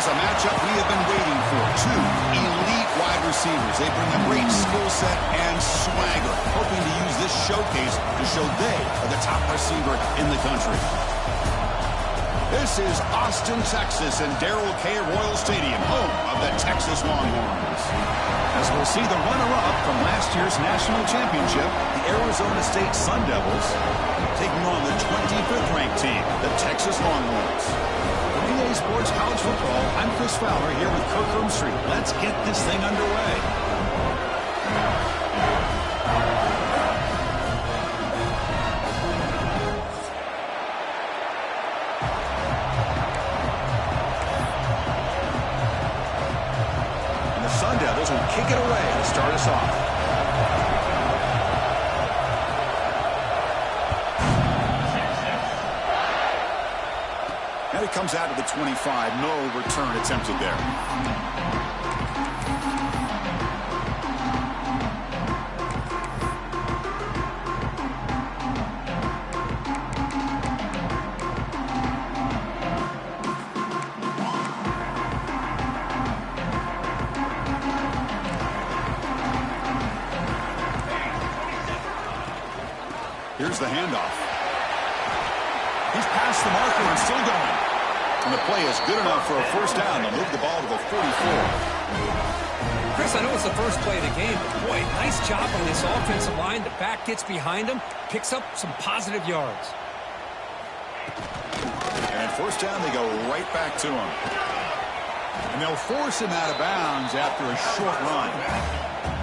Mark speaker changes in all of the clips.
Speaker 1: is a matchup we have been waiting for. Two elite wide receivers. They bring a great skill set and swagger, hoping to use this showcase to show they are the top receiver in the country. This is Austin, Texas, and Darrell K. Royal Stadium, home of the Texas Longhorns. As we'll see the runner-up from last year's national championship, the Arizona State Sun Devils, taking on the 25th ranked team, the Texas Longhorns. For EA Sports College Football, I'm Chris Fowler here with Kirk Herbstreit. Let's get this thing underway. Sun Devils will kick it away to start us off. And it comes out to the 25. No return attempted there. Here's the handoff. He's past the marker and still going. And the play is good enough for a first down to move the ball to the 44.
Speaker 2: Chris, I know it's the first play of the game, but boy, nice job on this offensive line. The back gets behind him, picks up some positive yards.
Speaker 1: And first down, they go right back to him. And they'll force him out of bounds after a short run.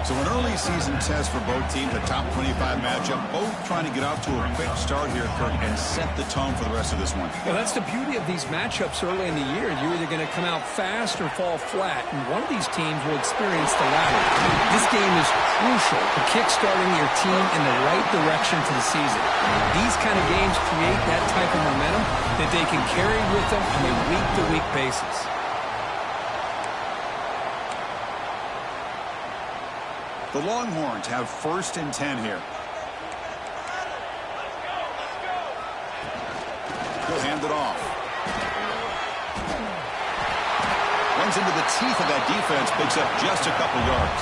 Speaker 1: So an early season test for both teams, a top 25 matchup, both trying to get off to a quick start here, Kirk, and set the tone for the rest of this one.
Speaker 2: Well, that's the beauty of these matchups early in the year. You're either going to come out fast or fall flat, and one of these teams will experience the latter. This game is crucial to kick-starting your team in the right direction for the season. These kind of games create that type of momentum that they can carry with them on a week-to-week basis.
Speaker 1: The Longhorns have first and 10 here. He'll hand it off. Runs into the teeth of that defense, picks up just a couple yards.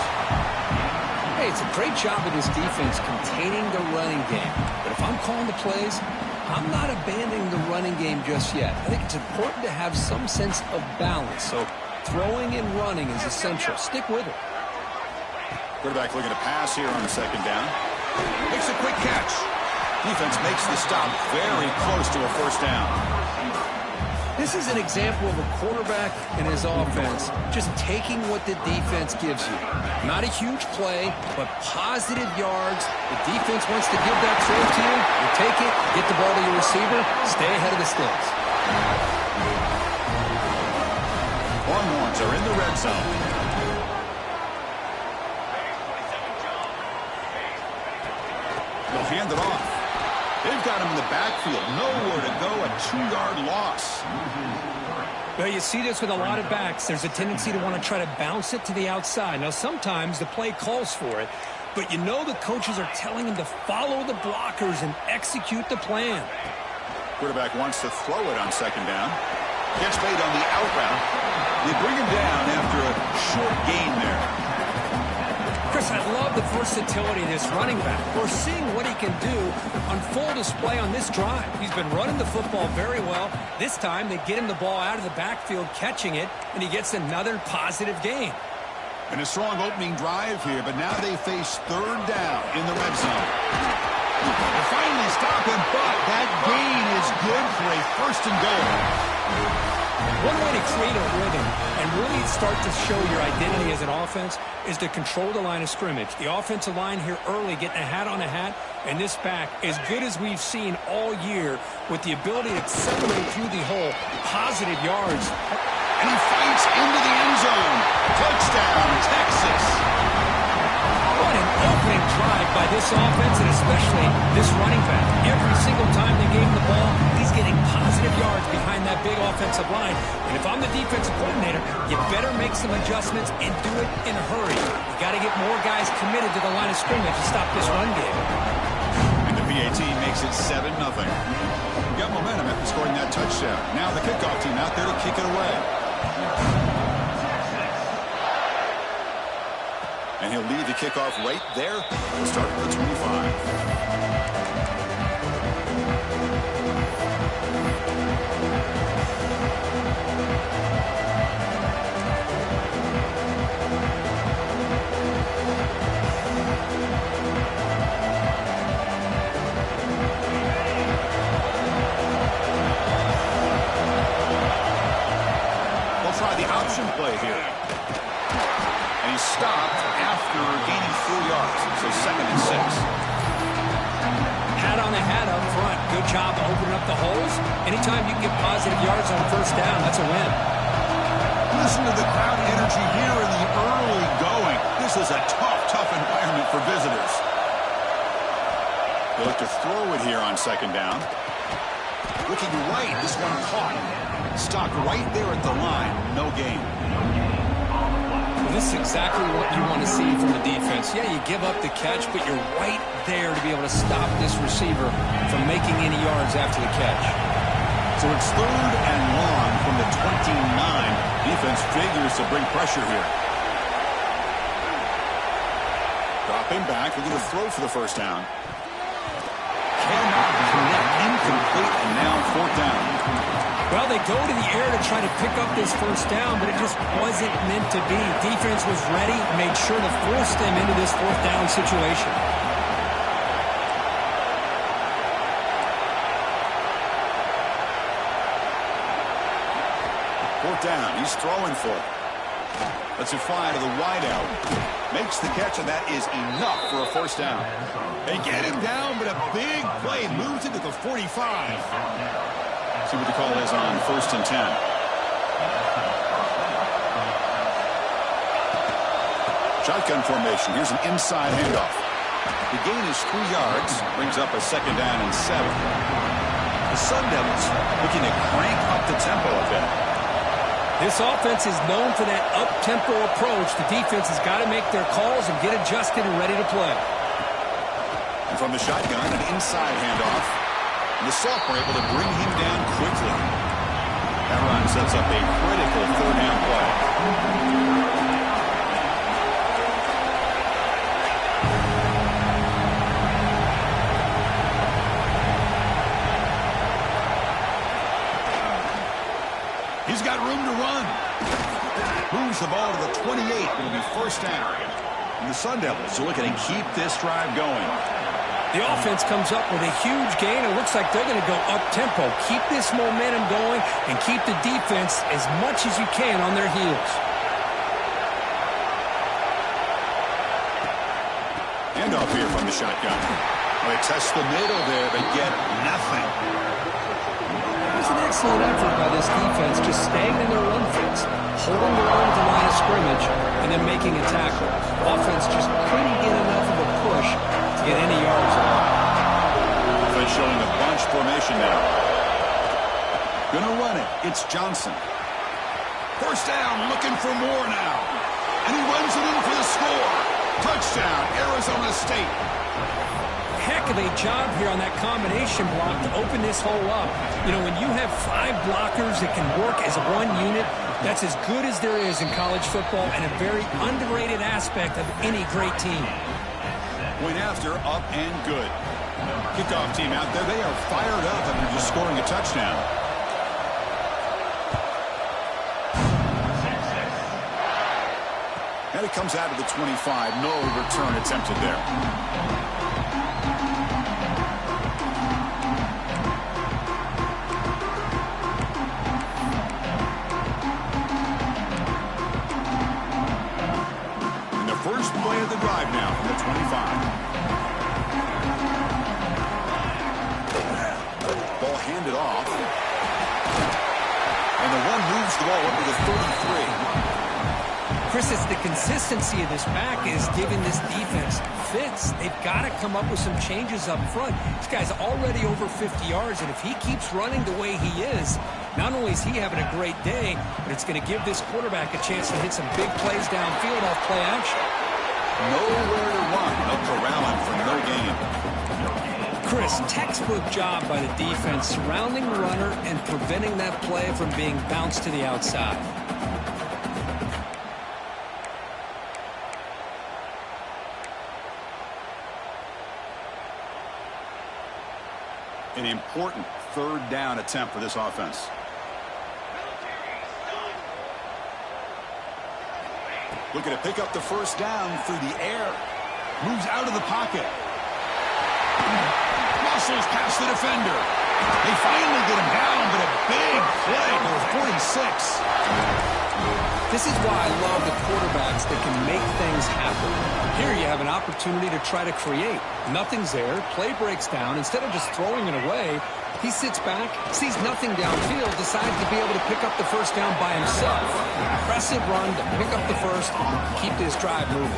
Speaker 2: Hey, it's a great job of this defense containing the running game. But if I'm calling the plays, I'm not abandoning the running game just yet. I think it's important to have some sense of balance. So throwing and running is essential. Stick with it.
Speaker 1: Quarterback looking to pass here on second down. Makes a quick catch. Defense makes the stop very close to a first down.
Speaker 2: This is an example of a quarterback and his offense just taking what the defense gives you. Not a huge play, but positive yards. The defense wants to give that throw to you. You take it, get the ball to your receiver, stay ahead of the sticks.
Speaker 1: Longhorns are in the red zone. They'll hand it off. They've got him in the backfield. Nowhere to go. A 2-yard loss.
Speaker 2: Well, you see this with a lot of backs. There's a tendency to want to try to bounce it to the outside. Now, sometimes the play calls for it, but you know the coaches are telling them to follow the blockers and execute the plan.
Speaker 1: Quarterback wants to throw it on second down. Gets made on the out route. They bring him down after a short gain there.
Speaker 2: Chris, I love the versatility of this running back. We're seeing what he can do on full display on this drive. He's been running the football very well. This time, they get him the ball out of the backfield, catching it, and he gets another positive gain.
Speaker 1: And a strong opening drive here, but now they face third down in the red zone. They finally stop him, but that gain is good for a first and goal.
Speaker 2: One way to create a rhythm and really start to show your identity as an offense is to control the line of scrimmage. The offensive line here early getting a hat on a hat, and this back, as good as we've seen all year, with the ability to accelerate through the hole, positive yards.
Speaker 1: And he fights into the end zone. Touchdown, Texas.
Speaker 2: What an opening drive by this offense, and especially this running back. Every single time they gave him the ball, he's getting positive yards behind that big offensive line. And if I'm the defensive coordinator, you better make some adjustments and do it in a hurry. You got to get more guys committed to the line of scrimmage to stop this run game.
Speaker 1: And the PAT makes it 7-0. Got momentum after scoring that touchdown. Now the kickoff team out there to kick it away. And he'll lead the kickoff right there. Start at the 25. Try the option play here. And he's stopped after gaining 4 yards. So 2nd and 6.
Speaker 2: Hat on the hat up front. Good job opening up the holes. Anytime you can get positive yards on 1st down, that's a win.
Speaker 1: Listen to the crowd energy here in the early going. This is a tough environment for visitors. They look to throw it here on 2nd down. Looking right, this one caught. Stopped right there at the line. No gain.
Speaker 2: Well, this is exactly what you want to see from the defense. Yeah, you give up the catch, but you're right there to be able to stop this receiver from making any yards after the catch.
Speaker 1: So it's 3rd and long from the 29. Defense figures to bring pressure here. Dropping back, looking to throw for the 1st down. Cannot connect, incomplete, and now 4th down.
Speaker 2: Well, they go to the air to try to pick up this 1st down, but it just wasn't meant to be. Defense was ready, made sure to force them into this 4th down situation.
Speaker 1: Fourth down, he's throwing for it. Lets it fly to the wideout. Makes the catch, and that is enough for a 1st down. They get him down, but a big play moves into the 45. See what the call is on 1st and 10. Shotgun formation. Here's an inside handoff. The gain is 3 yards. Brings up a 2nd down and 7. The Sun Devils looking to crank up the tempo a bit.
Speaker 2: This offense is known for that up-tempo approach. The defense has got to make their calls and get adjusted and ready to play.
Speaker 1: And from the shotgun, an inside handoff. And the Salk were able to bring him down quickly. That run sets up a critical 3rd down play. He's got room to run. Moves the ball to the 28. It'll be 1st down. And the Sun Devils are looking to keep this drive going.
Speaker 2: The offense comes up with a huge gain. It looks like they're going to go up-tempo. Keep this momentum going and keep the defense as much as you can on their heels.
Speaker 1: Handoff here from the shotgun. They test the middle there, but get nothing.
Speaker 2: It's an excellent effort by this defense, just staying in their run fits, holding their own at the line of scrimmage, and then making a tackle. Offense just couldn't get enough of a push to get any yards on.
Speaker 1: Offense showing a bunch formation now. Gonna run it. It's Johnson. 1st down, looking for more now. And he runs it in for the score. Touchdown, Arizona State.
Speaker 2: Heck of a job here on that combination block to open this hole up. You know, when you have 5 blockers that can work as one unit, that's as good as there is in college football and a very underrated aspect of any great team.
Speaker 1: Went after, up and good. Kickoff team out there. They are fired up after just scoring a touchdown. And it comes out of the 25. No return attempted there. First play of the drive now from the 25. Ball handed off. And the one moves the ball up to the 33.
Speaker 2: Chris, it's the consistency of this back is giving this defense fits. They've got to come up with some changes up front. This guy's already over 50 yards, and if he keeps running the way he is, not only is he having a great day, but it's going to give this quarterback a chance to hit some big plays downfield off play action.
Speaker 1: Nowhere to run. Up to Rowland for no gain.
Speaker 2: Chris, textbook job by the defense, surrounding the runner and preventing that play from being bounced to the outside.
Speaker 1: An important third down attempt for this offense. Looking to pick up the first down through the air. Moves out of the pocket. Muscles past the defender. They finally get him down, but a big play for 46.
Speaker 2: This is why I love the quarterbacks that can make things happen. Here you have an opportunity to try to create. Nothing's there. Play breaks down. Instead of just throwing it away, he sits back, sees nothing downfield, decides to be able to pick up the first down by himself. Impressive run to pick up the first, keep this drive moving.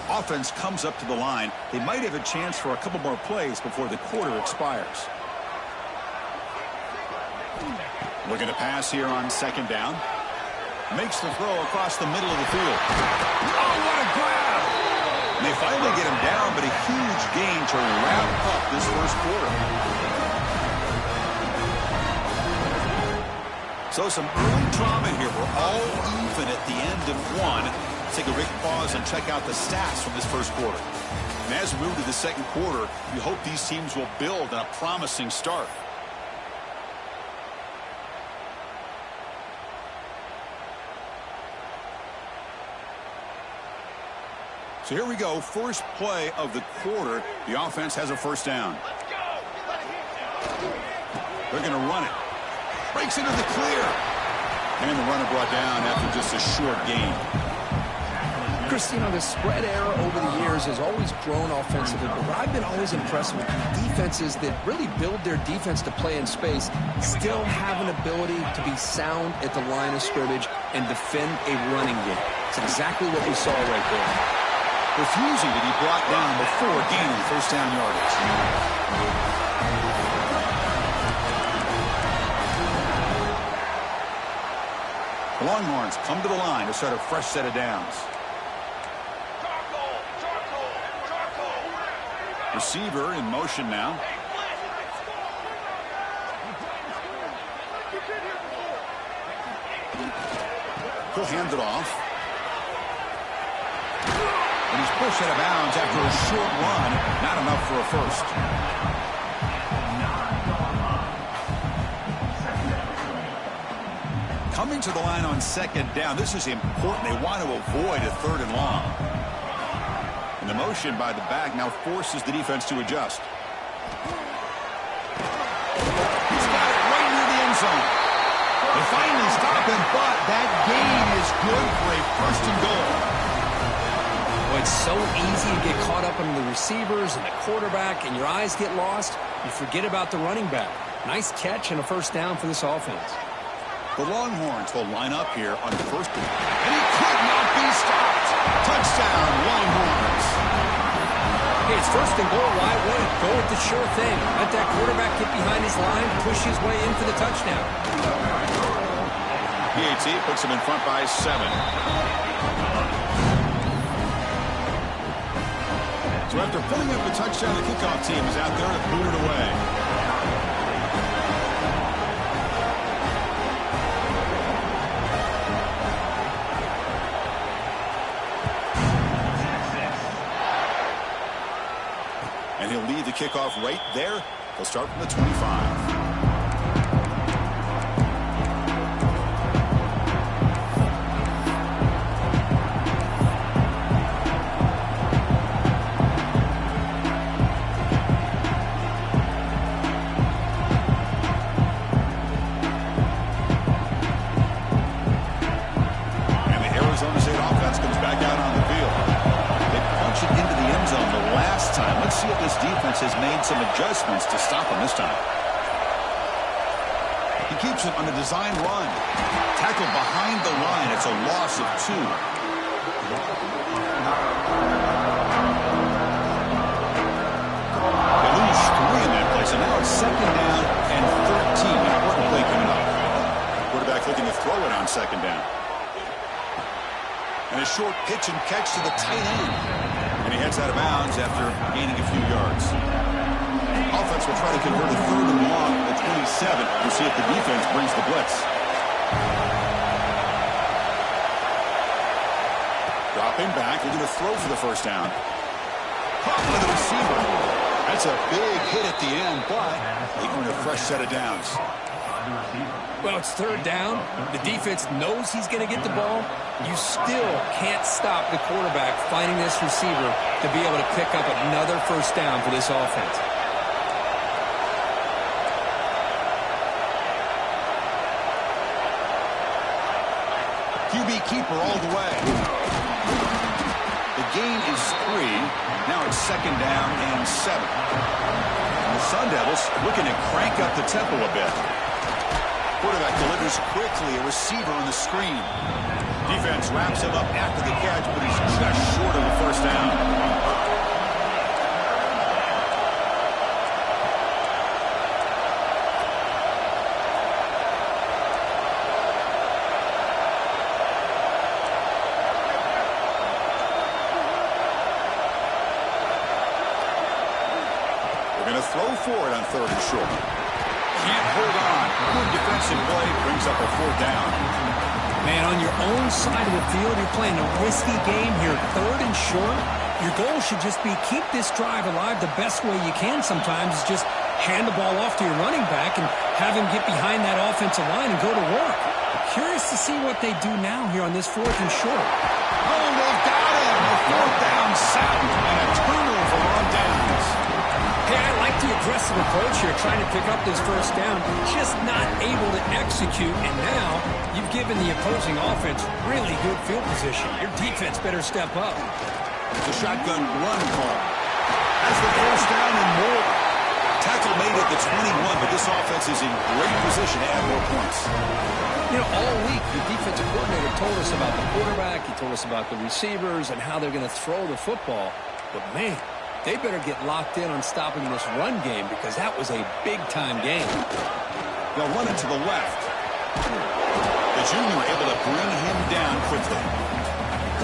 Speaker 1: Offense comes up to the line. They might have a chance for a couple more plays before the quarter expires. Looking to pass here on second down. Makes the throw across the middle of the field. Oh, what a grab! And they finally get him down, but a huge gain to wrap up this first quarter. So some early drama here. We're all even at the end of one. Take a quick pause and check out the stats from this first quarter. And as we move to the second quarter, we hope these teams will build on a promising start. So here we go, first play of the quarter. The offense has a first down. They're going to run it. Breaks into the clear. And the runner brought down after just a short gain.
Speaker 2: Chris, you know, the spread era over the years has always grown offensively, but what I've been always impressed with defenses that really build their defense to play in space still have an ability to be sound at the line of scrimmage and defend a running game. It's exactly what we saw right there.
Speaker 1: Refusing to be brought down before gaining first down yardage. The Longhorns come to the line to start a fresh set of downs. Receiver in motion now. He'll hand it off. And he's pushed out of bounds after a short run. Not enough for a first. Coming to the line on second down. This is important. They want to avoid a third and long. And the motion by the back now forces the defense to adjust. He's got it right near the end zone. They finally stop him, but that gain is good for a first and goal.
Speaker 2: Well, it's so easy to get caught up in the receivers and the quarterback, and your eyes get lost. You forget about the running back. Nice catch and a first down for this offense.
Speaker 1: The Longhorns will line up here on first down. And he could not be stopped. Touchdown, Longhorns.
Speaker 2: Hey, it's first and goal. Why wait? Go with the sure thing. Let that quarterback get behind his line, push his way in for the touchdown.
Speaker 1: PAT puts him in front by 7. So after putting up the touchdown, the kickoff team is out there to boot it away. And he'll lead the kickoff right there. He'll start from the 25. Has made some adjustments to stop him this time. He keeps it on a design run. Tackled behind the line. It's a loss of 2. They lose 3 in that play, so now it's second down and 13. Important play coming up. Quarterback looking to throw it on second down. And a short pitch and catch to the tight end. And he heads out of bounds after gaining a few yards. Offense will try to convert a 3rd and long at 27. We'll see if the defense brings the blitz. Dropping back, looking to throw for the first down. Caught by the receiver. That's a big hit at the end, but they earn a fresh set of downs.
Speaker 2: Well, it's 3rd down. The defense knows he's going to get the ball. You still can't stop the quarterback finding this receiver to be able to pick up another first down for this offense.
Speaker 1: QB keeper all the way. The gain is 3. Now it's 2nd down and 7. And the Sun Devils looking to crank up the tempo a bit. Quarterback delivers quickly, a receiver on the screen. Defense wraps him up after the catch, but he's just short of the first down. Going to throw for it on 3rd and short. Can't hold on. Good defensive play brings up a 4th down.
Speaker 2: Man, on your own side of the field, you're playing a risky game here. 3rd and short. Your goal should just be keep this drive alive the best way you can sometimes is just hand the ball off to your running back and have him get behind that offensive line and go to work. Curious to see what they do now here on this 4th and short.
Speaker 1: Oh, they've got him. A 4th down sack and a turnover on downs.
Speaker 2: Hey, I like the aggressive approach here, trying to pick up this first down, just not able to execute, and now you've given the opposing offense really good field position. Your defense better step up.
Speaker 1: It's a shotgun run call. That's the first down and more. Tackle made at the 21, but this offense is in great position to add more points.
Speaker 2: You know, all week, the defensive coordinator told us about the quarterback, he told us about the receivers and how they're going to throw the football, but man, they better get locked in on stopping this run game because that was a big-time game.
Speaker 1: They'll run it to the left. The junior able to bring him down quickly.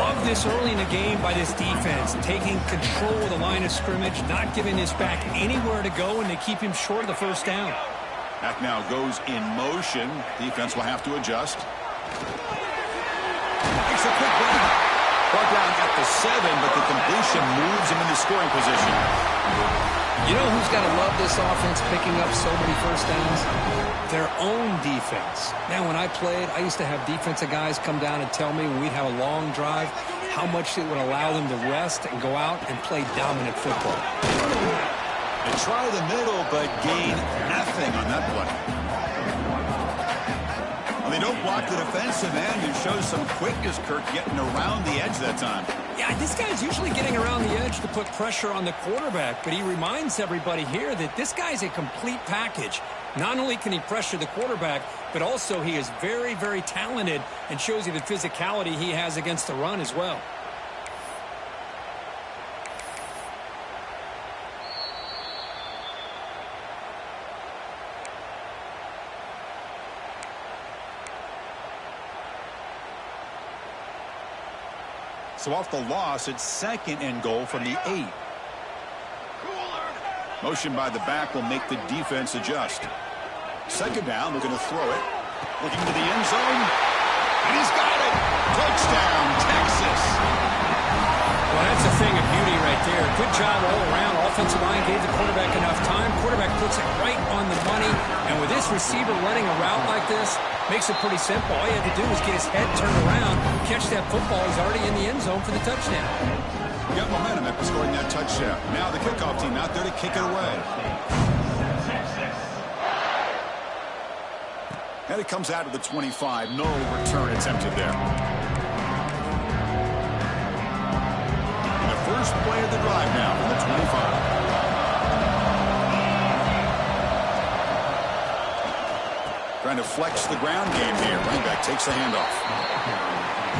Speaker 2: Love this early in the game by this defense, taking control of the line of scrimmage, not giving this back anywhere to go, and they keep him short of the first down.
Speaker 1: Back now goes in motion. Defense will have to adjust. Makes a quick break. Brought down at the 7, but the completion moves him into scoring position.
Speaker 2: You know who's got to love this offense picking up so many first downs? Their own defense. Now, when I played, I used to have defensive guys come down and tell me when we'd have a long drive how much it would allow them to rest and go out and play dominant football.
Speaker 1: They try the middle, but gain nothing on that play. They don't block the defensive end and shows some quickness, Kirk, getting around the edge that time.
Speaker 2: Yeah, this guy's usually getting around the edge to put pressure on the quarterback, but he reminds everybody here that this guy's a complete package. Not only can he pressure the quarterback, but also he is very, very talented and shows you the physicality he has against the run as well.
Speaker 1: So off the loss, it's 2nd and goal from the 8. Motion by the back will make the defense adjust. 2nd down, they're going to throw it. Looking to the end zone. And he's got it. Touchdown, Texas.
Speaker 2: Well, that's a thing of beauty right there. Good job all around. Offensive line gave the quarterback enough time. Quarterback puts it right on the money. And with this receiver running a route like this, makes it pretty simple. All you have to do is get his head turned around, catch that football. He's already in the end zone for the touchdown.
Speaker 1: Got momentum after scoring that touchdown. Now the kickoff team out there to kick it away. And it comes out of the 25. No return attempted there. And the first play of the drive now from the 25. Trying to flex the ground game here. Running back takes the handoff.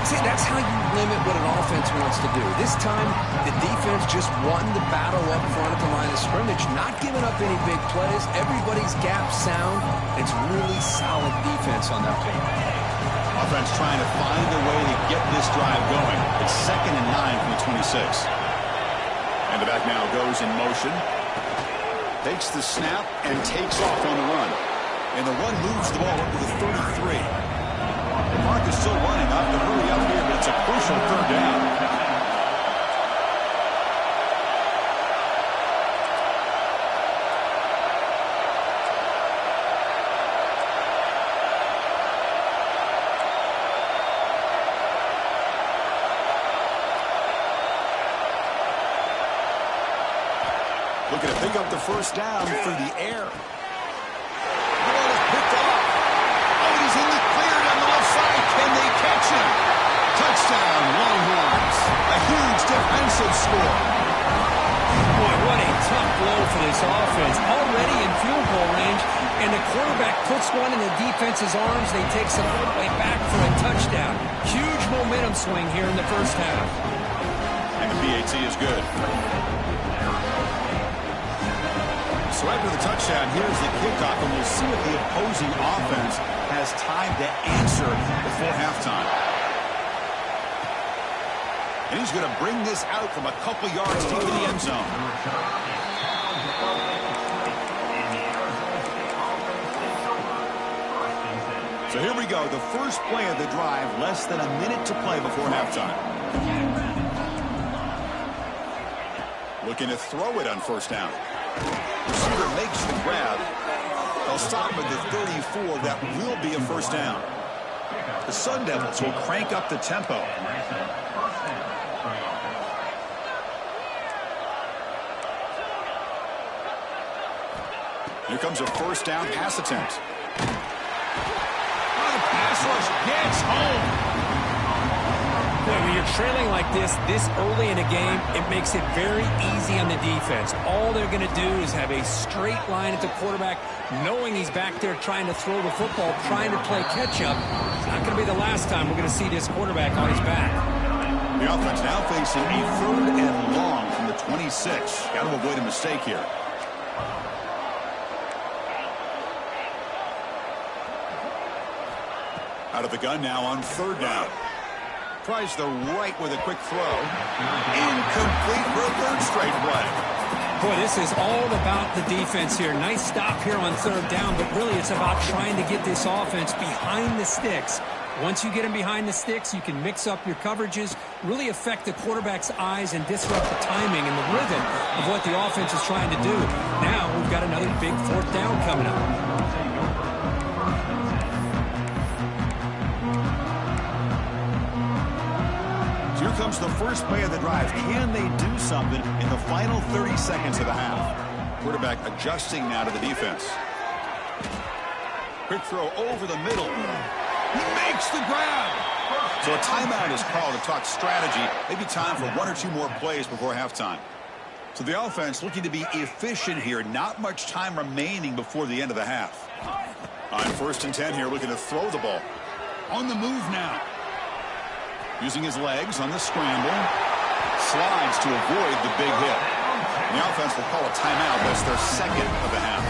Speaker 2: See, that's how you limit what an offense wants to do. This time, the defense just won the battle up front at the line of scrimmage, not giving up any big plays. Everybody's gap sound. It's really solid defense on that field.
Speaker 1: Offense trying to find a way to get this drive going. It's 2nd and 9 from the 26. And the back now goes in motion. Takes the snap and takes off on the run. And the run moves the ball up to the 33. The clock is still running. I have to hurry up here, but it's a crucial third down. Looking to pick up the first down through the air. The ball is picked off. Oh, he's in the clear down the left side. Can they catch him? Touchdown, Longhorns. A huge defensive score.
Speaker 2: Boy, what a tough blow for this offense. Already in field goal range, and the quarterback puts one in the defense's arms. They take some all the way back for a touchdown. Huge momentum swing here in the first half.
Speaker 1: And the PAT is good. So after the touchdown, here's the kickoff, and we'll see if the opposing offense has time to answer before halftime. And he's going to bring this out from a couple yards deep in the end zone. So here we go, the first play of the drive, less than a minute to play before halftime. Looking to throw it on first down. Receiver makes the grab. They'll stop at the 34. That will be a first down. The Sun Devils will crank up the tempo. Here comes a first down pass attempt. Oh, the pass rush gets home.
Speaker 2: Boy, when you're trailing like this early in a game, it makes it very easy on the defense. All they're going to do is have a straight line at the quarterback, knowing he's back there trying to throw the football, trying to play catch-up. It's not going to be the last time we're going to see this quarterback on his back.
Speaker 1: The offense now facing a 3rd and long from the 26. Got to avoid a mistake here. Out of the gun now on 3rd down. Tries the right with a quick throw. Incomplete for a 3rd straight play.
Speaker 2: Boy, this is all about the defense here. Nice stop here on 3rd down, but really it's about trying to get this offense behind the sticks. Once you get them behind the sticks, you can mix up your coverages, really affect the quarterback's eyes and disrupt the timing and the rhythm of what the offense is trying to do. Now we've got another big 4th down coming up.
Speaker 1: Here comes the first play of the drive. Can they do something in the final 30 seconds of the half? Quarterback adjusting now to the defense. Quick throw over the middle. He makes the grab. So a timeout is called to talk strategy. Maybe time for 1 or 2 more plays before halftime. So the offense looking to be efficient here. Not much time remaining before the end of the half. On 1st and 10 here, looking to throw the ball. On the move now. Using his legs on the scramble. Slides to avoid the big hit. And the offense will call a timeout. That's their 2nd of the half.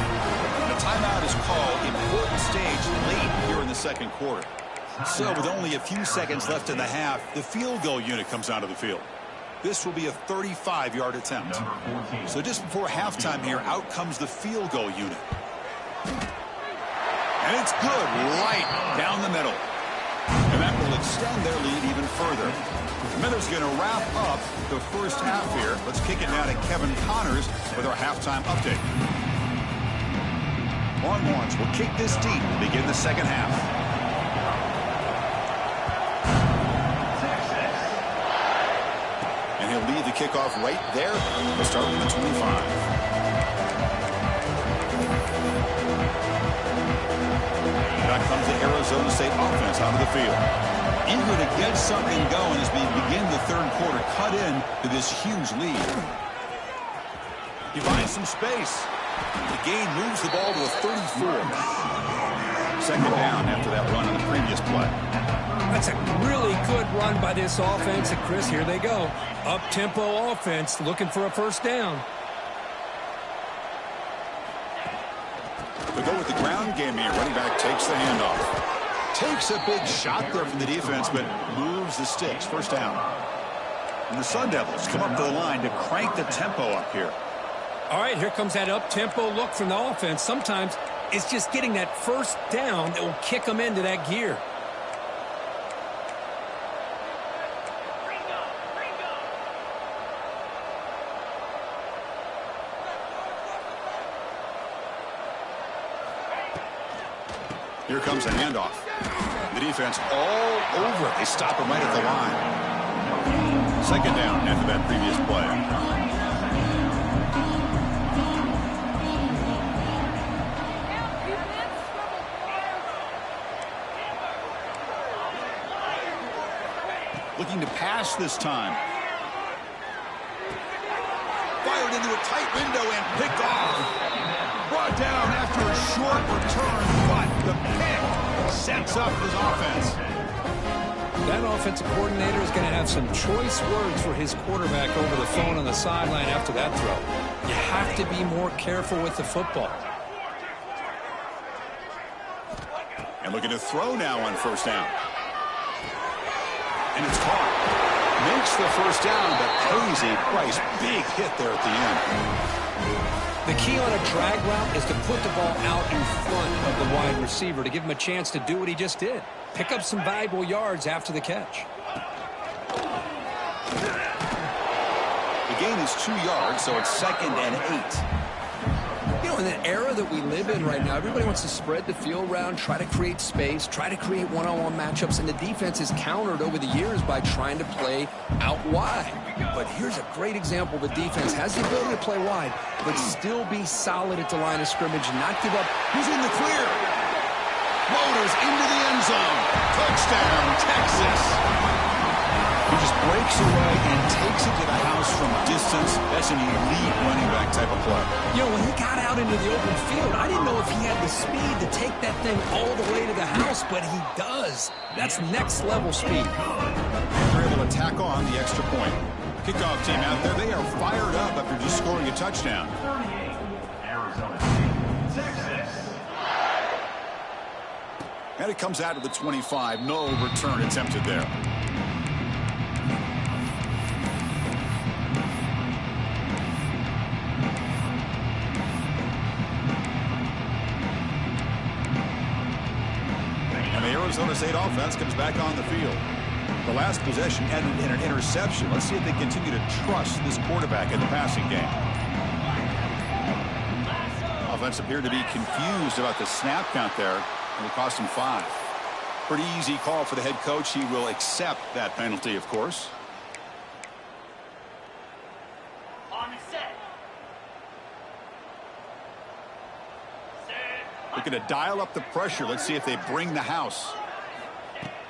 Speaker 1: And a timeout is called important stage late here in the 2nd quarter. So with only a few seconds left in the half, the field goal unit comes out of the field. This will be a 35-yard attempt. So just before halftime here, out comes the field goal unit. And it's good right down the middle. And that will extend their lead even further. Miller's going to wrap up the first half here. Let's kick it now to Kevin Connors with our halftime update. Longhorns will kick this deep to begin the 2nd half. And he'll lead the kickoff right there. We'll start with the 25. Back comes the Arizona State offense out of the field. Eager to get something going as we begin the 3rd quarter. Cut in to this huge lead. He finds some space. The gain moves the ball to a 34. 2nd down after that run on the previous play.
Speaker 2: That's a really good run by this offense. And Chris, here they go. Up-tempo offense looking for a first down.
Speaker 1: They go with the ground game here. Running back takes the handoff. Takes a big shot there from the defense, but moves the sticks. First down. And the Sun Devils come up to the line to crank the tempo up here.
Speaker 2: All right, here comes that up-tempo look from the offense. Sometimes it's just getting that first down that will kick them into that gear.
Speaker 1: Here comes a handoff. The defense all over it. They stop him right at the line. Second down after that previous play. Looking to pass this time. Fired into a tight window and picked off. Brought down after a short return, but the pick sets up his offense.
Speaker 2: That offensive coordinator is going to have some choice words for his quarterback over the phone on the sideline after that throw. You have to be more careful with the football.
Speaker 1: And looking to throw now on first down. And it's caught. Makes the first down, but pays a price. Big hit there at the end.
Speaker 2: The key on a drag route is to put the ball out in front of the wide receiver to give him a chance to do what he just did. Pick up some valuable yards after the catch.
Speaker 1: The gain is 2 yards, so it's 2nd and 8.
Speaker 2: You know, in the era that we live in right now, everybody wants to spread the field around, try to create space, try to create one-on-one matchups, and the defense is countered over the years by trying to play out wide. But here's a great example. The defense has the ability to play wide, but still be solid at the line of scrimmage, not give up.
Speaker 1: He's in the clear. Motors into the end zone. Touchdown, Texas. He just breaks away and takes it to the house from distance. That's an elite running back type of play.
Speaker 2: You know, when he got out into the open field, I didn't know if he had the speed to take that thing all the way to the house, but he does. That's next level speed.
Speaker 1: They're able to tack on the extra point. Kickoff team out there, they are fired up after just scoring a touchdown. And it comes out to the 25. No return attempted there. And the Arizona State offense comes back on the field. The last possession ended in an interception. Let's see if they continue to trust this quarterback in the passing game. Offense appeared to be confused about the snap count there, and it cost him 5. Pretty easy call for the head coach. He will accept that penalty, of course. Looking to dial up the pressure. Let's see if they bring the house.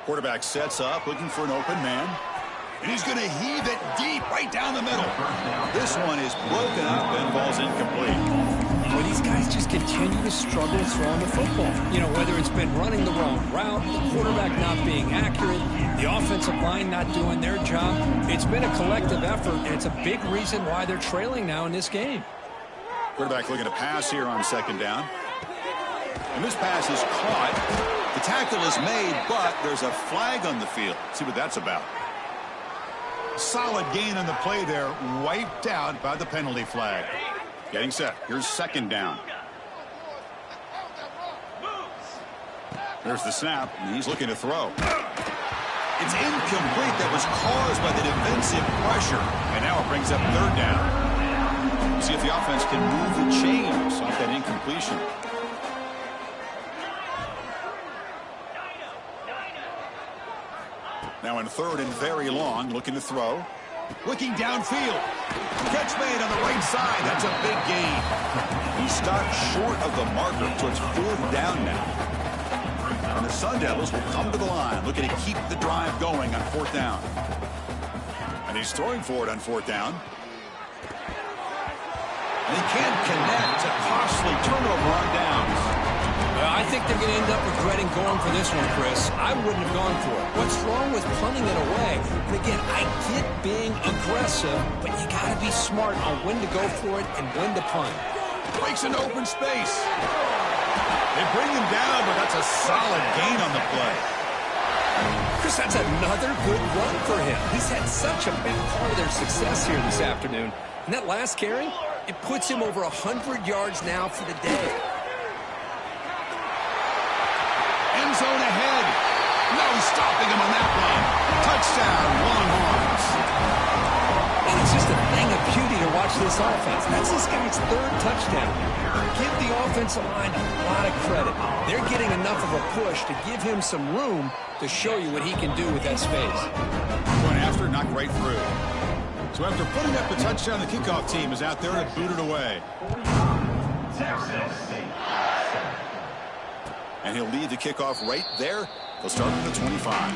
Speaker 1: Quarterback sets up, looking for an open man. And he's going to heave it deep right down the middle. This one is broken up and falls incomplete.
Speaker 2: Well, these guys just continue to struggle throwing the football. You know, whether it's been running the wrong route, the quarterback not being accurate, the offensive line not doing their job. It's been a collective effort, and it's a big reason why they're trailing now in this game.
Speaker 1: Quarterback looking to pass here on second down. And this pass is caught. The tackle is made, but there's a flag on the field. Let's see what that's about. Solid gain on the play there, wiped out by the penalty flag. Getting set. Here's second down. There's the snap, and he's looking to throw. It's incomplete. That was caused by the defensive pressure, and now it brings up third down. See if the offense can move the chains off that incompletion. Now in third and very long, looking to throw. Looking downfield. Catch made on the right side. That's a big gain. He stopped short of the marker, so it's fourth down now. And the Sun Devils will come to the line, looking to keep the drive going on fourth down. And he's throwing for it on fourth down. And he can't connect. A costly turnover on downs.
Speaker 2: I think they're going to end up regretting going for this one, Chris. I wouldn't have gone for it. What's wrong with punting it away? And again, I get being aggressive, but you got to be smart on when to go for it and when to punt.
Speaker 1: Breaks an open space. They bring him down, but that's a solid gain on the play.
Speaker 2: Chris, that's another good run for him. He's had such a big part of their success here this afternoon. And that last carry, It puts him over 100 yards now for the day.
Speaker 1: End zone ahead. No stopping him on that one. Touchdown, Longhorns.
Speaker 2: And it's just a thing of beauty to watch this offense. That's this guy's third touchdown. Give the offensive line a lot of credit. They're getting enough of a push to give him some room to show you what he can do with that space.
Speaker 1: Going after, knocked right through. So after putting up the touchdown, the kickoff team is out there to boot it away. And he'll lead the kickoff right there. They'll start with the 25.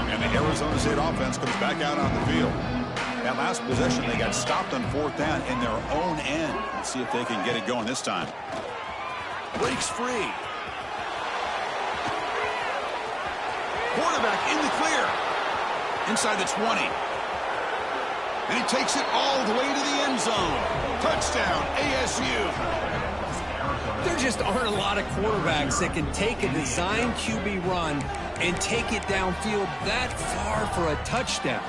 Speaker 1: And the Arizona State offense comes back out on the field. That last possession, they got stopped on 4th down in their own end. Let's see if they can get it going this time. Breaks free. Quarterback in the clear. Inside the 20. And he takes it all the way to the end zone. Touchdown, ASU.
Speaker 2: There just aren't a lot of quarterbacks that can take a design QB run and take it downfield that far for a touchdown.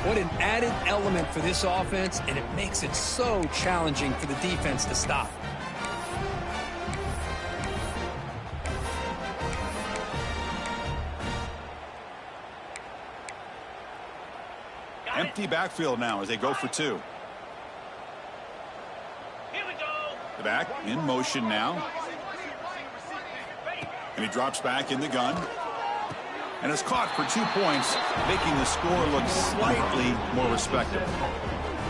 Speaker 2: What an added element for this offense, and it makes it so challenging for the defense to stop.
Speaker 1: Empty backfield now as they go for 2.
Speaker 3: Here we go.
Speaker 1: The back in motion now. And he drops back in the gun. And is caught for 2 points, making the score look slightly more respectable.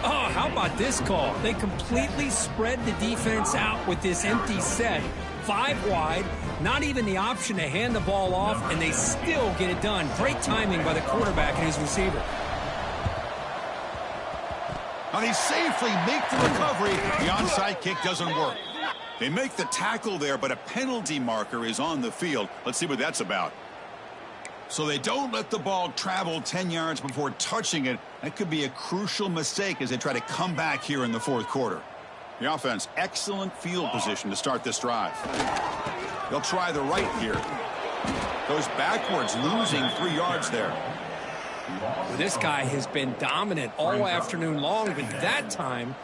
Speaker 2: Oh, how about this call? They completely spread the defense out with this empty set. 5 wide, not even the option to hand the ball off, and they still get it done. Great timing by the quarterback and his receiver.
Speaker 1: And they safely make the recovery. The onside kick doesn't work. They make the tackle there, but a penalty marker is on the field. Let's see what that's about. So they don't let the ball travel 10 yards before touching it. That could be a crucial mistake as they try to come back here in the 4th quarter. The offense, excellent field position to start this drive. They'll try the right here. Goes backwards, losing 3 yards there.
Speaker 2: Well, this guy has been dominant all afternoon long, but that time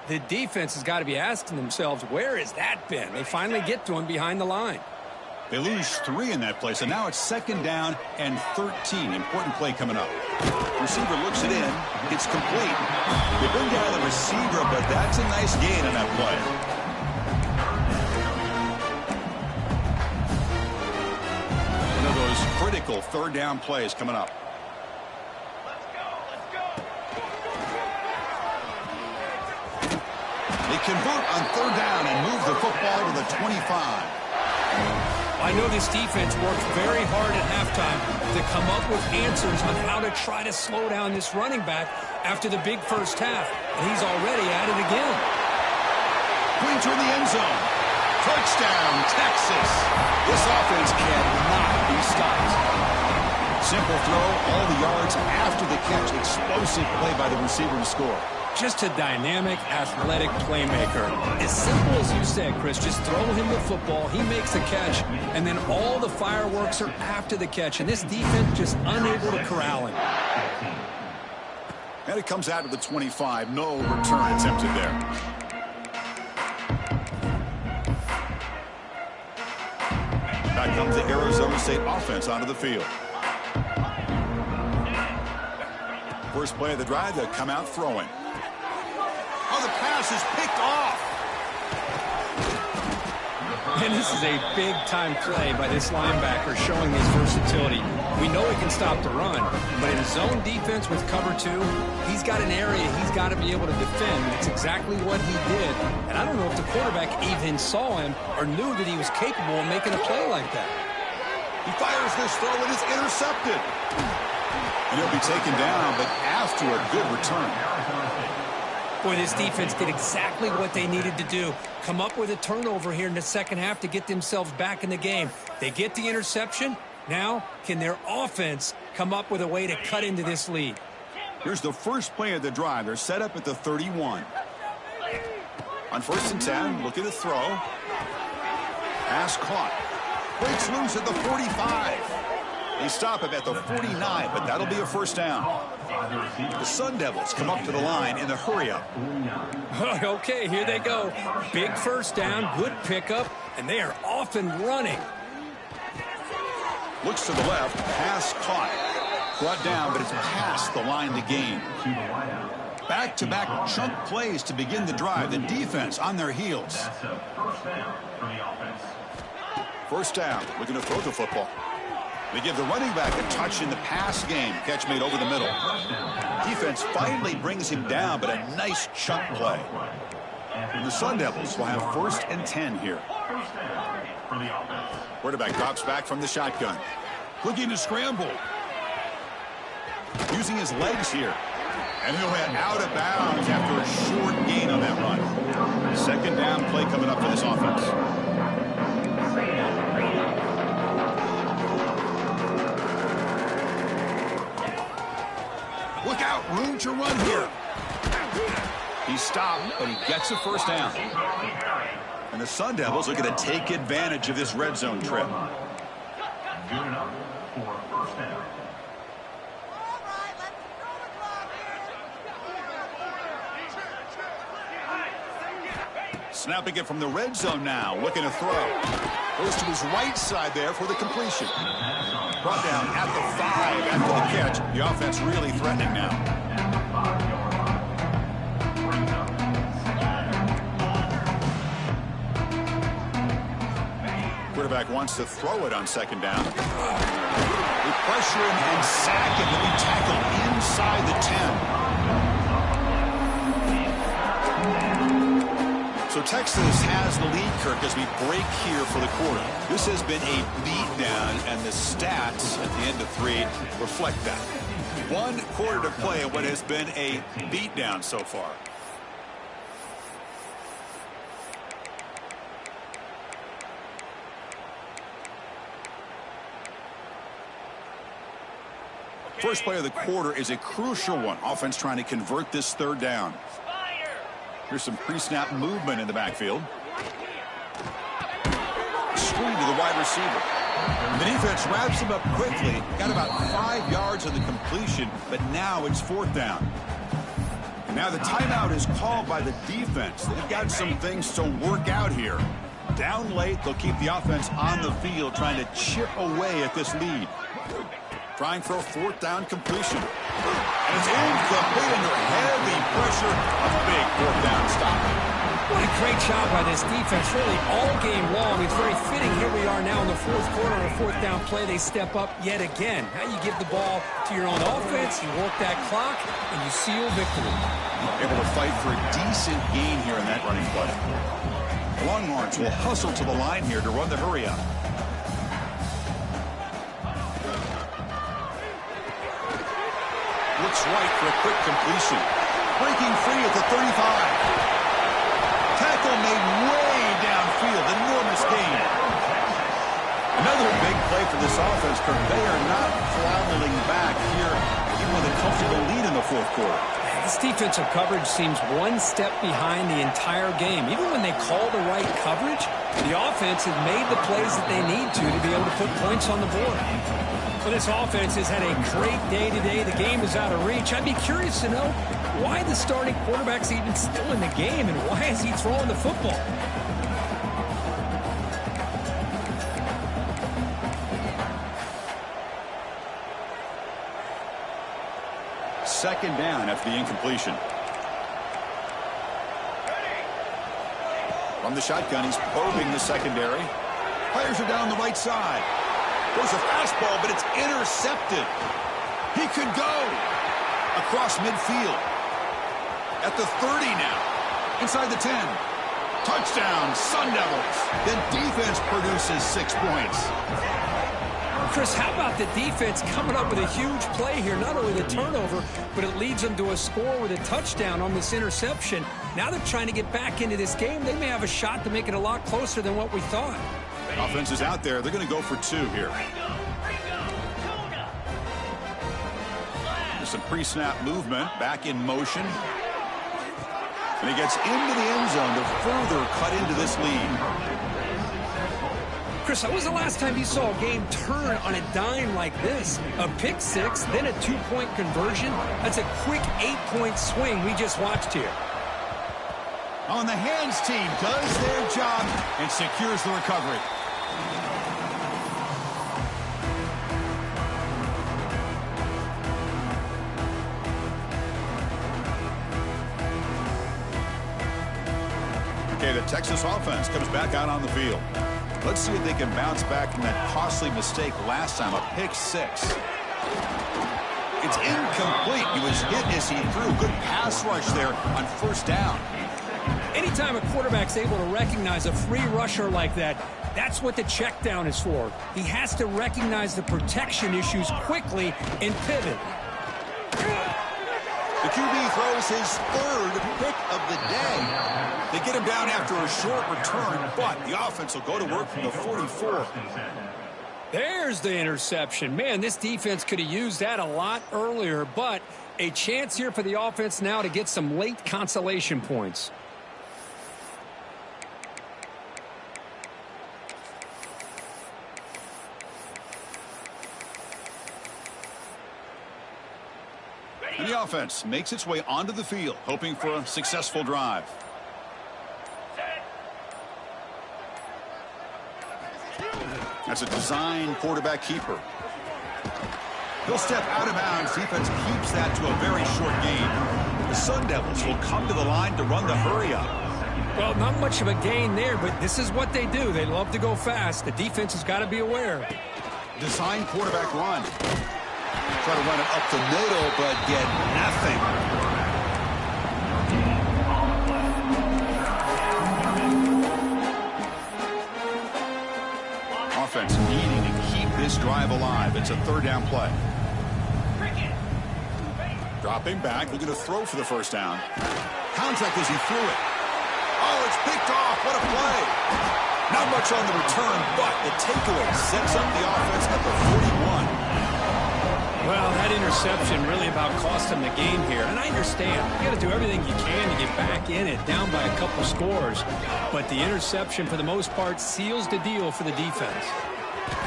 Speaker 2: the defense has got to be asking themselves, where has that been? They finally get to him behind the line.
Speaker 1: They lose 3 in that play, so now it's 2nd down and 13. Important play coming up. Receiver looks it in. It's complete. They bring down the receiver, but that's a nice gain on that play. One of those critical 3rd down plays coming up. They convert on 3rd down and move the football to the 25.
Speaker 2: I know this defense worked very hard at halftime to come up with answers on how to try to slow down this running back after the big first half, and he's already at it again.
Speaker 1: Pointer in the end zone. Touchdown, Texas. This offense cannot be stopped. Simple throw, all the yards after the catch. Explosive play by the receiver to score.
Speaker 2: Just a dynamic, athletic playmaker. As simple as you said, Chris, just throw him the football, he makes the catch, and then all the fireworks are after the catch, and this defense just unable to corral him.
Speaker 1: And it comes out of the 25. No return attempted there. Back comes the Arizona State offense onto the field. First play of the drive, they'll come out throwing. Oh, the pass is picked off.
Speaker 2: And this is a big-time play by this linebacker showing his versatility. We know he can stop the run, but in zone defense with cover 2, he's got an area he's got to be able to defend. It's exactly what he did. And I don't know if the quarterback even saw him or knew that he was capable of making a play like that.
Speaker 1: He fires this throw and it's intercepted. And he'll be taken down, but after a good return.
Speaker 2: Boy, this defense did exactly what they needed to do. Come up with a turnover here in the second half to get themselves back in the game. They get the interception. Now, can their offense come up with a way to cut into this lead?
Speaker 1: Here's the first play of the drive. They're set up at the 31. On 1st and 10, look at the throw. Pass caught. Breaks loose at the 45. They stop him at the 49, but that'll be a first down. The Sun Devils come up to the line in the hurry-up.
Speaker 2: Okay, here they go. Big first down, good pickup, and they are off and running.
Speaker 1: Looks to the left, pass caught. Brought down, but it's past the line to gain. Back-to-back chunk plays to begin the drive. The defense on their heels. First down, looking to throw the football. They give the running back a touch in the pass game. Catch made over the middle. Defense finally brings him down, but a nice chunk play. And the Sun Devils will have 1st and 10 here. Quarterback drops back from the shotgun. Looking to scramble. Using his legs here. And he'll head out of bounds after a short gain on that run. 2nd down play coming up for this offense. Look out, room to run here. He stopped, but he gets a 1st down. And the Sun Devils are going to take advantage of this red zone trip.
Speaker 3: Good enough for a 1st down.
Speaker 1: Snapping it from the red zone now, looking to throw. Goes to his right side there for the completion. Brought down at the 5 after the catch. The offense really threatening now. Quarterback wants to throw it on 2nd down. They pressure him and sack him. He'll be tackled inside the 10. So Texas has the lead, Kirk, as we break here for the quarter. This has been a beatdown, and the stats at the end of 3 reflect that. 1 quarter to play in what has been a beatdown so far. First play of the quarter is a crucial one. Offense trying to convert this 3rd down. Here's some pre-snap movement in the backfield. Screen to the wide receiver. The defense wraps him up quickly. Got about 5 yards on the completion, but now it's 4th down. Now the timeout is called by the defense. They've got some things to work out here. Down late, they'll keep the offense on the field, trying to chip away at this lead. Trying for a 4th down completion. And it's incomplete under heavy pressure. A big 4th down stop.
Speaker 2: What a great job by this defense, really all game long. It's very fitting. Here we are now in the 4th quarter. On a 4th down play, they step up yet again. Now you give the ball to your own offense, you work that clock, and you seal victory.
Speaker 1: Able to fight for a decent gain here in that running play. The Longhorns will hustle to the line here to run the hurry-up. Looks right for a quick completion. Breaking free at the 35. Tackle made way downfield. Enormous gain. Another big play for this offense, Kirk. They are not floundering back here, even with a comfortable lead in the 4th quarter.
Speaker 2: This defensive coverage seems 1 step behind the entire game. Even when they call the right coverage, the offense has made the plays that they need to be able to put points on the board. Well, this offense has had a great day today. The game is out of reach. I'd be curious to know why the starting quarterback's even still in the game and why is he throwing the football?
Speaker 1: Second down after the incompletion. From the shotgun, he's probing the secondary. Players are down the right side. There's a fastball, but it's intercepted. He could go across midfield. At the 30 now. Inside the 10. Touchdown, Sun Devils. The defense produces 6 points.
Speaker 2: Chris, how about the defense coming up with a huge play here? Not only the turnover, but it leads them to a score with a touchdown on this interception. Now they're trying to get back into this game. They may have a shot to make it a lot closer than what we thought.
Speaker 1: Offense is out there. They're going to go for 2 here. There's some pre-snap movement. Back in motion. And he gets into the end zone to further cut into this lead.
Speaker 2: Chris, when was the last time you saw a game turn on a dime like this? A pick six, then a 2-point conversion? That's a quick 8-point swing we just watched here.
Speaker 1: On the hands team does their job and secures the recovery. Okay, the Texas offense comes back out on the field. Let's see if they can bounce back from that costly mistake last time, a pick six. It's incomplete. He was hit as he threw. Good pass rush there on first down.
Speaker 2: Anytime a quarterback's able to recognize a free rusher like that, that's what the check down is for. He has to recognize the protection issues quickly and pivot.
Speaker 1: The QB throws his third pick of the day. They get him down after a short return, but the offense will go to work from the 44.
Speaker 2: There's the interception. Man, this defense could have used that a lot earlier, but a chance here for the offense now to get some late consolation points.
Speaker 1: And the offense makes its way onto the field, hoping for a successful drive. That's a design quarterback keeper. He'll step out of bounds. Defense keeps that to a very short gain. The Sun Devils will come to the line to run the hurry up.
Speaker 2: Well, not much of a gain there, but this is what they do. They love to go fast. The defense has got to be aware.
Speaker 1: Design quarterback run. Try to run it up the middle, but get nothing. Offense needing to keep this drive alive. It's a third down play. Dropping back, looking to throw for the first down. Contact as he threw it. Oh, it's picked off. What a play. Not much on the return, but the takeaway sets up the offense at the 41.
Speaker 2: Well, that interception really about cost him the game here. And I understand. You got to do everything you can to get back in it, down by a couple scores. But the interception, for the most part, seals the deal for the defense.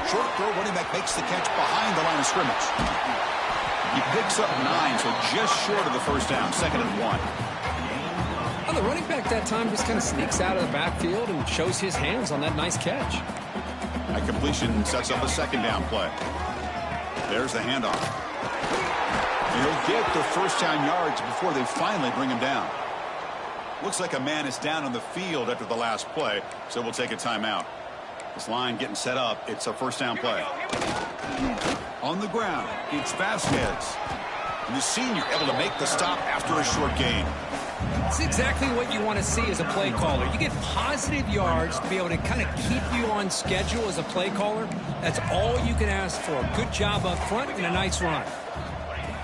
Speaker 1: Short throw, running back makes the catch behind the line of scrimmage. He picks up 9, so just short of the first down, 2nd and 1.
Speaker 2: Well, the running back that time just kind of sneaks out of the backfield and shows his hands on that nice catch.
Speaker 1: That completion sets up a 2nd down play. There's the handoff. And he'll get the first down yards before they finally bring him down. Looks like a man is down on the field after the last play, so we'll take a timeout. This line getting set up. It's a first down play. On the ground, it's Vasquez. And the senior able to make the stop after a short gain.
Speaker 2: It's exactly what you want to see as a play caller. You get positive yards to be able to kind of keep you on schedule as a play caller. That's all you can ask for. A good job up front and a nice run.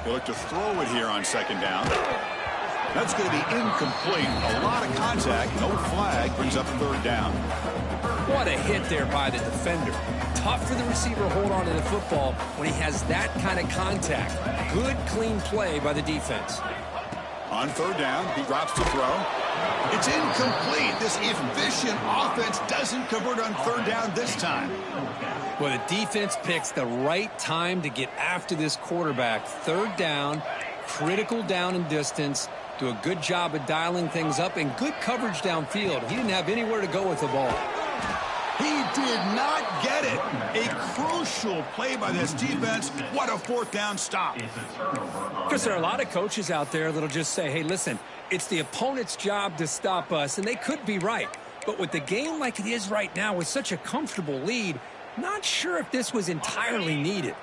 Speaker 1: He'll look to throw it here on 2nd down. That's going to be incomplete. A lot of contact. No flag. Brings up 3rd down.
Speaker 2: What a hit there by the defender. Tough for the receiver to hold on to the football when he has that kind of contact. Good, clean play by the defense.
Speaker 1: On 3rd down, he drops to throw. It's incomplete. This efficient offense doesn't convert on 3rd down this time.
Speaker 2: Well, the defense picks the right time to get after this quarterback. 3rd down, critical down and distance. Do a good job of dialing things up and good coverage downfield. He didn't have anywhere to go with the ball.
Speaker 1: He did not get it. A crucial play by this defense. What a 4th down stop.
Speaker 2: Because there are a lot of coaches out there that'll just say, hey, listen, it's the opponent's job to stop us, and they could be right. But with the game like it is right now with such a comfortable lead, not sure if this was entirely needed.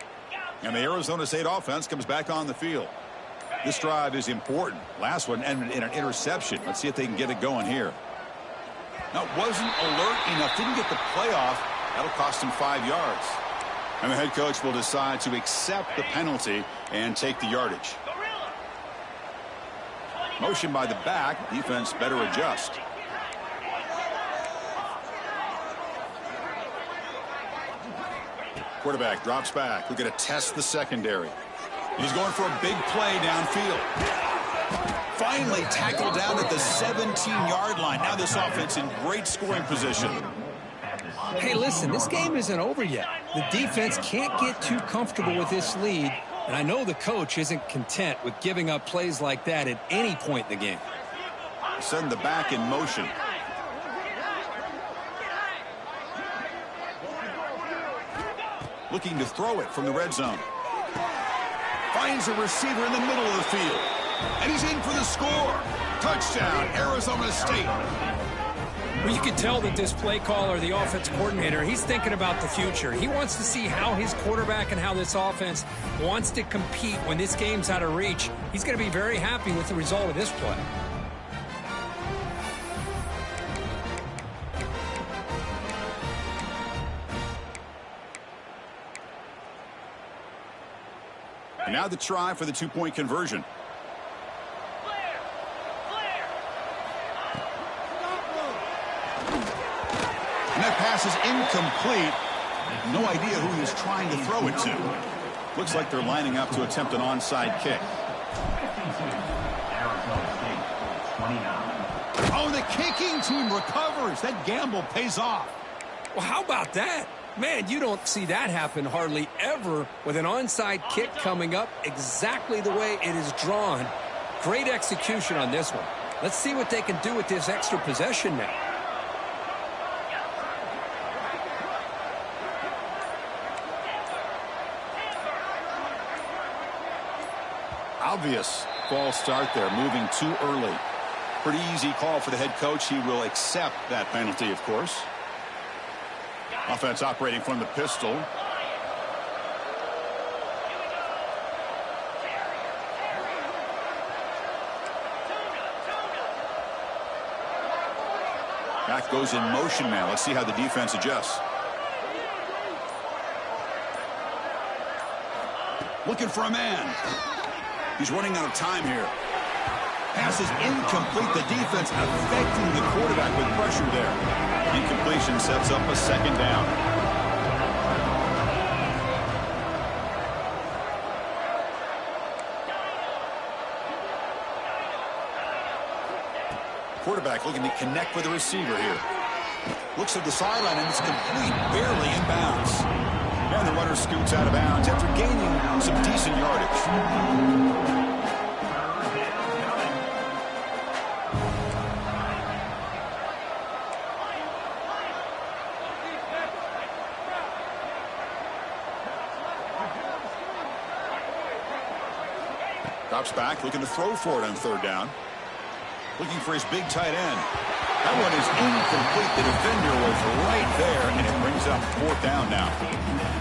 Speaker 1: And the Arizona State offense comes back on the field. This drive is important. Last one ended in an interception. Let's see if they can get it going here. Now, wasn't alert enough. Didn't get the playoff. That'll cost him 5 yards. And the head coach will decide to accept the penalty and take the yardage. Motion by the back. Defense better adjust. Quarterback drops back. We're going to test the secondary. He's going for a big play downfield. Finally tackled down at the 17-yard line. Now this offense in great scoring position.
Speaker 2: Hey, listen, this game isn't over yet. The defense can't get too comfortable with this lead, and I know the coach isn't content with giving up plays like that at any point in the game.
Speaker 1: Send the back in motion. Looking to throw it from the red zone. Finds a receiver in the middle of the field. And he's in for the score. Touchdown, Arizona State.
Speaker 2: Well, you can tell that this play caller, the offense coordinator, he's thinking about the future. He wants to see how his quarterback and how this offense wants to compete when this game's out of reach. He's going to be very happy with the result of this play.
Speaker 1: And now the try for the two-point conversion. And that pass is incomplete. No idea who he was trying to throw it to. Looks like they're lining up to attempt an onside kick. Oh, the kicking team recovers. That gamble pays off.
Speaker 2: Well, how about that? Man, you don't see that happen hardly ever with an onside kick coming up exactly the way it is drawn. Great execution on this one. Let's see what they can do with this extra possession now.
Speaker 1: Obvious false start there, moving too early. Pretty easy call for the head coach. He will accept that penalty, of course. Offense operating from the pistol. Back goes in motion now. Let's see how the defense adjusts. Looking for a man. He's running out of time here. Pass is incomplete. The defense affecting the quarterback with pressure there. Incompletion sets up a second down. Quarterback looking to connect with the receiver here. Looks at the sideline and it's complete, barely in bounds. And the runner scoots out of bounds after gaining some decent yardage. Drops back, looking to throw for it on third down. Looking for his big tight end. That one is incomplete. The defender was right there, and it brings up fourth down now.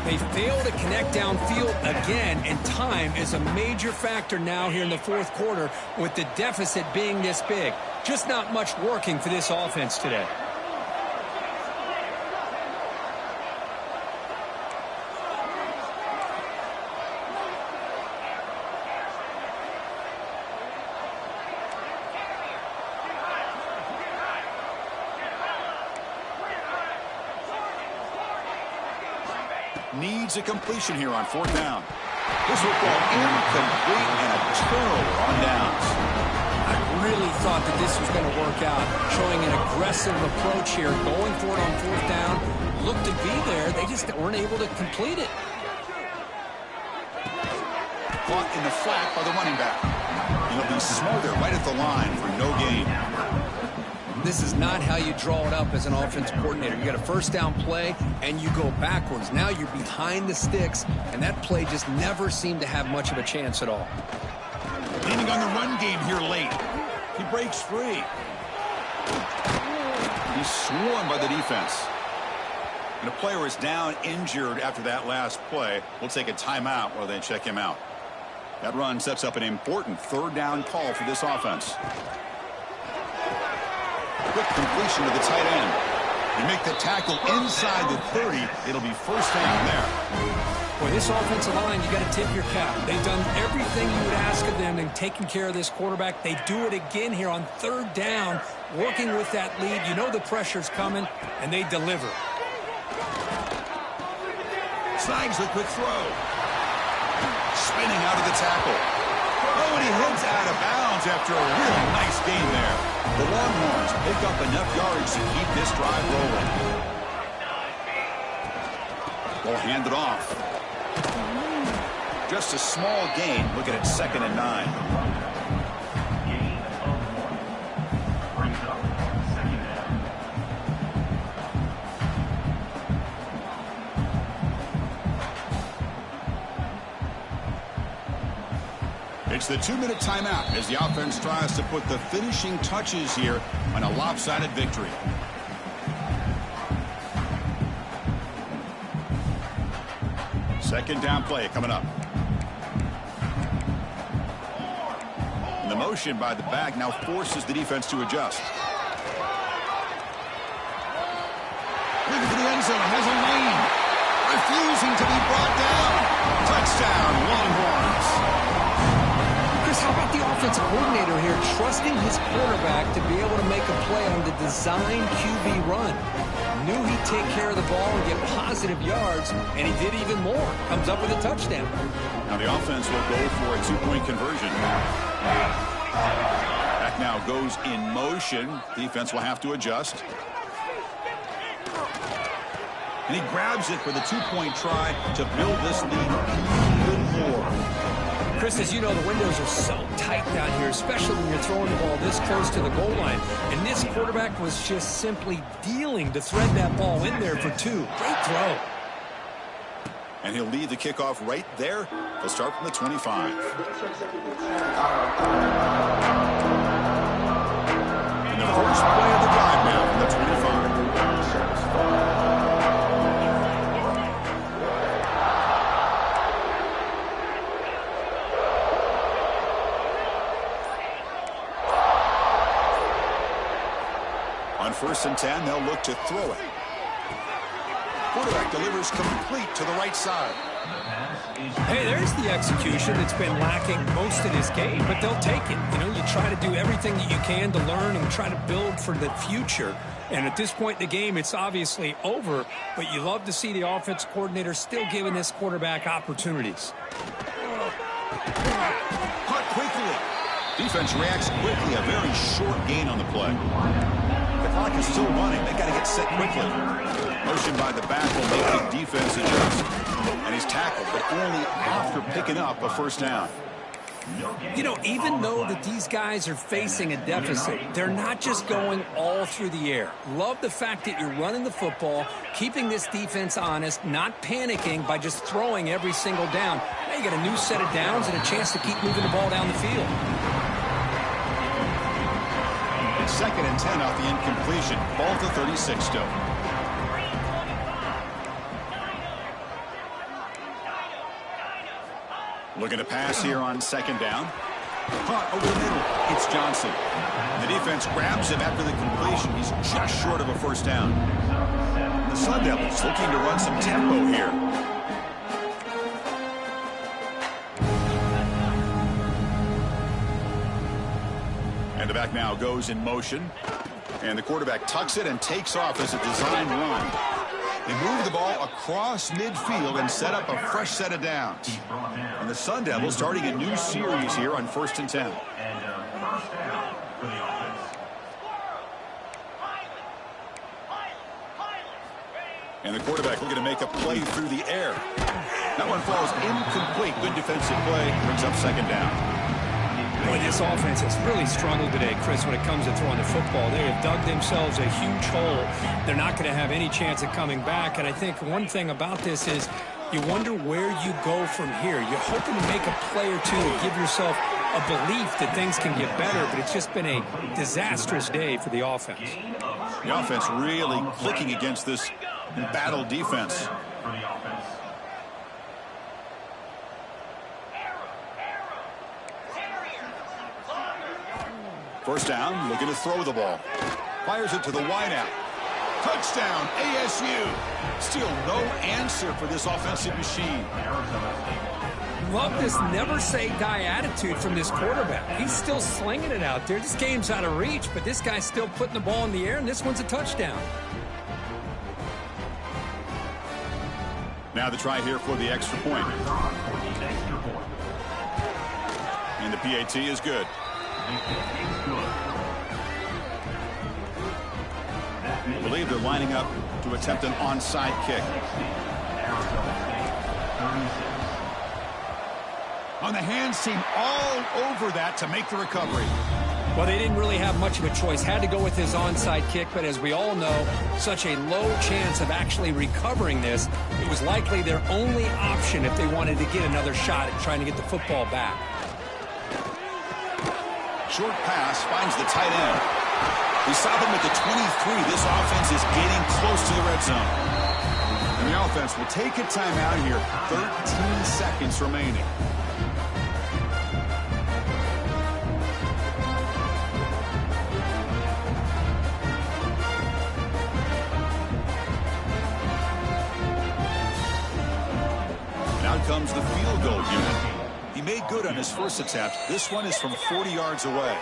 Speaker 2: They fail to connect downfield again, and time is a major factor now here in the fourth quarter with the deficit being this big. Just not much working for this offense today.
Speaker 1: Needs a completion here on fourth down. This football incomplete and a turnover on downs.
Speaker 2: I really thought that this was going to work out, showing an aggressive approach here, going for it on fourth down. Looked to be there. They just weren't able to complete it.
Speaker 1: Caught in the flat by the running back. He'll be smothered right at the line for no gain.
Speaker 2: This is not how you draw it up as an offense coordinator. You got a first down play, and you go backwards. Now you're behind the sticks, and that play just never seemed to have much of a chance at all.
Speaker 1: Leaning on the run game here late. He breaks free. He's swarmed by the defense. And a player is down injured after that last play. We'll take a timeout while they check him out. That run sets up an important third down call for this offense. Quick completion to the tight end. They make the tackle inside the 30. It'll be first down there.
Speaker 2: Boy, this offensive line, you got to tip your cap. They've done everything you would ask of them in taking care of this quarterback. They do it again here on third down, working with that lead. You know the pressure's coming, and they deliver.
Speaker 1: Snags the quick throw. Spinning out of the tackle. Oh, and he heads out of bounds after a really nice game there. The Longhorns pick up enough yards to keep this drive rolling. Will hand it off. Just a small gain. Looking at 2nd and 9.
Speaker 3: Gain of 1. Brings up 2nd down.
Speaker 1: It's the 2-minute timeout as the offense tries to put the finishing touches here on a lopsided victory. Second down play coming up. And the motion by the back now forces the defense to adjust. Looking for the end zone, has a lane. Refusing to be brought down. Touchdown, Longhorns.
Speaker 2: Chris, how about the offensive coordinator here trusting his quarterback to be able to make a play on the design QB run? Knew he'd take care of the ball and get positive yards, and he did even more. Comes up with a touchdown.
Speaker 1: Now the offense will go for a 2-point conversion. Back now goes in motion. Defense will have to adjust. And he grabs it for the 2-point try to build this lead even more.
Speaker 2: Chris, as you know, the windows are so tight down here, especially when you're throwing the ball this close to the goal line. And this quarterback was just simply dealing to thread that ball in there for 2. Great throw.
Speaker 1: And he'll lead the kickoff right there. He'll start from the 25. And the first play of the drive now from the 25. On 1st and 10, they'll look to throw it. Quarterback delivers complete to the right side.
Speaker 2: Hey, there's the execution that's been lacking most of this game, but they'll take it. You know, you try to do everything that you can to learn and try to build for the future. And at this point in the game, it's obviously over, but you love to see the offense coordinator still giving this quarterback opportunities.
Speaker 1: Caught quickly. Defense reacts quickly. A very short gain on the play. The clock is still running. They got to get set quickly. Motion by the back will make the defense adjust. And he's tackled, but only after picking up a 1st down.
Speaker 2: You know, even though that these guys are facing a deficit, they're not just going all through the air. Love the fact that you're running the football, keeping this defense honest, not panicking by just throwing every single down. Now you got a new set of downs and a chance to keep moving the ball down the field.
Speaker 1: 2nd and 10 off the incompletion. Ball to 36 still. Looking to pass here on 2nd down. Caught over the middle. It's Johnson. The defense grabs him after the completion. He's just short of a 1st down. The Sun Devils looking to run some tempo here. And the back now goes in motion. And the quarterback tucks it and takes off as a design run. They move the ball across midfield and set up a fresh set of downs. And the Sun Devils starting a new series here on 1st and 10.
Speaker 3: And 1st down for the offense.
Speaker 1: And the quarterback looking to make a play through the air. That one falls incomplete. Good defensive play. Brings up 2nd down.
Speaker 2: Boy, this offense has really struggled today, Chris, when it comes to throwing the football. They have dug themselves a huge hole. They're not going to have any chance of coming back. And I think one thing about this is you wonder where you go from here. You're hoping to make a play or two to give yourself a belief that things can get better, but it's just been a disastrous day for the offense.
Speaker 1: The offense really clicking against this battle defense.
Speaker 3: For the offense.
Speaker 1: First down, looking to throw the ball. Fires it to the wideout. Touchdown, ASU. Still no answer for this offensive machine.
Speaker 2: Love this never-say-die attitude from this quarterback. He's still slinging it out there. This game's out of reach, but this guy's still putting the ball in the air, and this one's a touchdown.
Speaker 1: Now the try here for the extra point. And the PAT is good. I believe they're lining up to attempt an onside kick. On the hands team all over that to make the recovery.
Speaker 2: Well, they didn't really have much of a choice. Had to go with his onside kick, but as we all know, such a low chance of actually recovering this. It was likely their only option if they wanted to get another shot at trying to get the football back.
Speaker 1: Short pass finds the tight end. We stop him at the 23. This offense is getting close to the red zone. And the offense will take a timeout here. 13 seconds remaining. Comes the field goal unit. He made good on his first attempt. This one is from 40 yards away.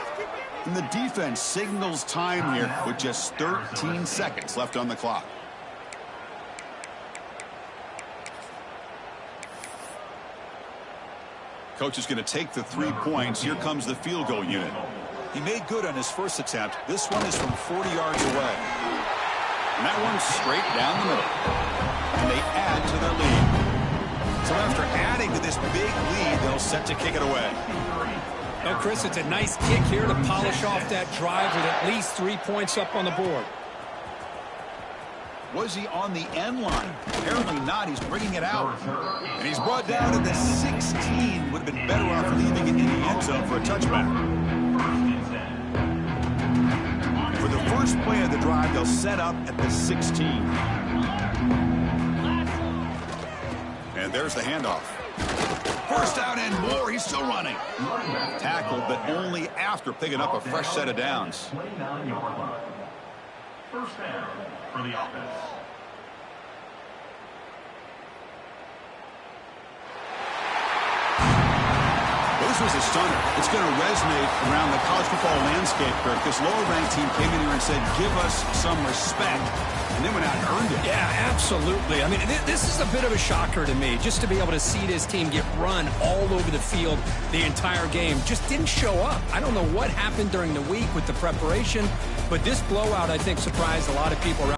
Speaker 1: And the defense signals time here with just 13 seconds left on the clock. Coach is going to take the 3 points. Here comes the field goal unit. He made good on his first attempt. This one is from 40 yards away. And that one's straight down the middle. And they add to their lead. So after adding to this big lead, they'll set to kick it away.
Speaker 2: Well, Chris, it's a nice kick here to polish off that drive with at least 3 points up on the board.
Speaker 1: Was he on the end line? Apparently not. He's bringing it out. And he's brought down to the 16. Would have been better off leaving it in the end zone for a touchback. For the first play of the drive, they'll set up at the 16. And there's the handoff. First down and more. He's still running. Tackled, but only after picking up a fresh set of downs.
Speaker 3: First down for the offense.
Speaker 1: This was a stunner. It's going to resonate around the college football landscape, Kirk. This lower-ranked team came in here and said, give us some respect. And they went out and earned it.
Speaker 2: Yeah, absolutely. I mean, this is a bit of a shocker to me, just to be able to see this team get run all over the field the entire game. Just didn't show up. I don't know what happened during the week with the preparation, but this blowout, I think, surprised a lot of people around